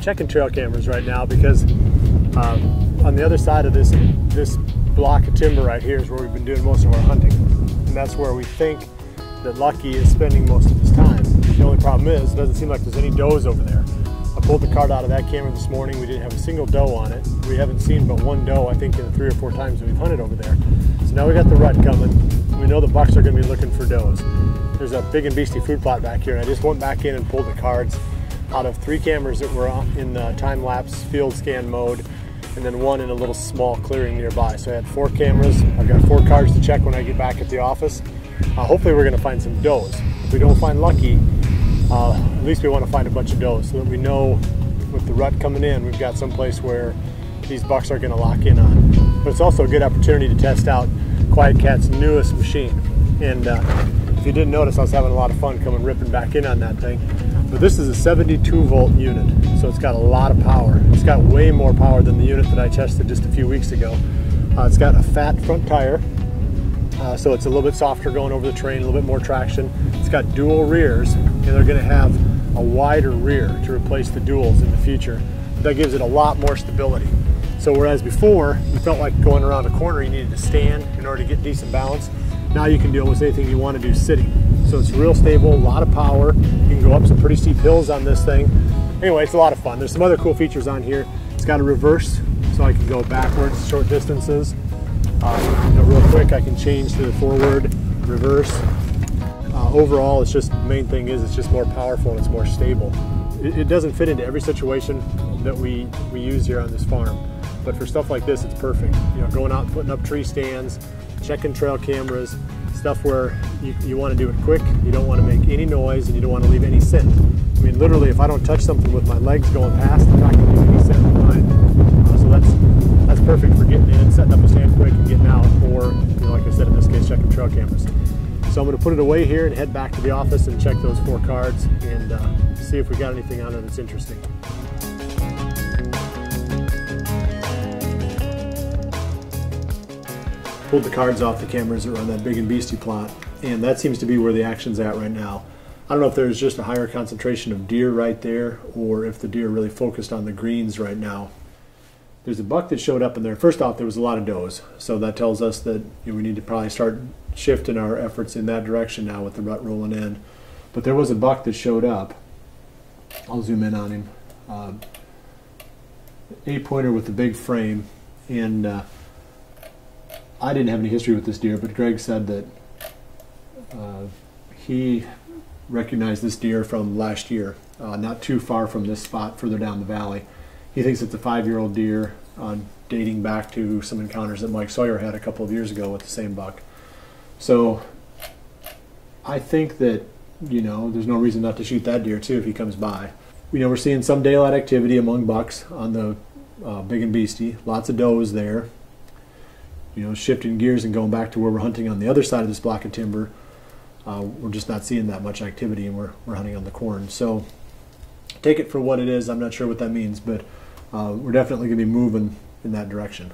checking trail cameras right now because on the other side of this block of timber right here is where we've been doing most of our hunting. And that's where we think that Lucky is spending most of his time. The only problem is, it doesn't seem like there's any does over there. I pulled the card out of that camera this morning. We didn't have a single doe on it. We haven't seen but one doe, I think, in the 3 or 4 times that we've hunted over there. So now we got the rut coming. We know the bucks are going to be looking for does. There's a big and beastie food plot back here, and I just went back in and pulled the cards out of 3 cameras that were in the time-lapse field scan mode, and then 1 in a little small clearing nearby. So I had 4 cameras. I've got 4 cards to check when I get back at the office. Hopefully we're going to find some does. If we don't find Lucky, at least we want to find a bunch of does so that we know with the rut coming in, we've got some place where these bucks are going to lock in on. But it's also a good opportunity to test out QuietKat's newest machine. And if you didn't notice, I was having a lot of fun coming ripping back in on that thing. But this is a 72 volt unit, so it's got a lot of power. It's got way more power than the unit that I tested just a few weeks ago. It's got a fat front tire, so it's a little bit softer going over the terrain, a little bit more traction. It's got dual rears, and they're going to have a wider rear to replace the duals in the future. That gives it a lot more stability. So whereas before, you felt like going around a corner, you needed to stand in order to get decent balance, now you can do almost anything you want to do sitting. So it's real stable, a lot of power. You can go up some pretty steep hills on this thing. Anyway, it's a lot of fun. There's some other cool features on here. It's got a reverse, so I can go backwards short distances. Real quick, I can change to the forward, reverse. Overall, it's just, the main thing is it's just more powerful and it's more stable. It doesn't fit into every situation that we use here on this farm, but for stuff like this, it's perfect. You know, going out and putting up tree stands, checking trail cameras, stuff where you want to do it quick, you don't want to make any noise, and you don't want to leave any scent. I mean, literally, if I don't touch something with my legs going past, I'm not going to leave any scent behind. So that's perfect for getting in, setting up a stand quick, and getting out, or, like I said, in this case, checking trail cameras. So I'm going to put it away here and head back to the office and check those 4 cards and see if we got anything on it that's interesting. Pulled the cards off the cameras that run that big and beastie plot, and that seems to be where the action's at right now. I don't know if there's just a higher concentration of deer right there, or if the deer really focused on the greens right now. There's a buck that showed up in there. First off, there was a lot of does, so that tells us that we need to probably start shifting our efforts in that direction now with the rut rolling in. But there was a buck that showed up. I'll zoom in on him. 8-pointer with the big frame, and I didn't have any history with this deer, but Greg said that he recognized this deer from last year, not too far from this spot further down the valley. He thinks it's a 5-year-old deer dating back to some encounters that Mike Sawyer had a couple of years ago with the same buck. So I think that, there's no reason not to shoot that deer too if he comes by. We're seeing some daylight activity among bucks on the big and beastie. Lots of does there. Shifting gears and going back to where we're hunting on the other side of this block of timber, we're just not seeing that much activity, and we're hunting on the corn. So take it for what it is. I'm not sure what that means, but we're definitely going to be moving in that direction.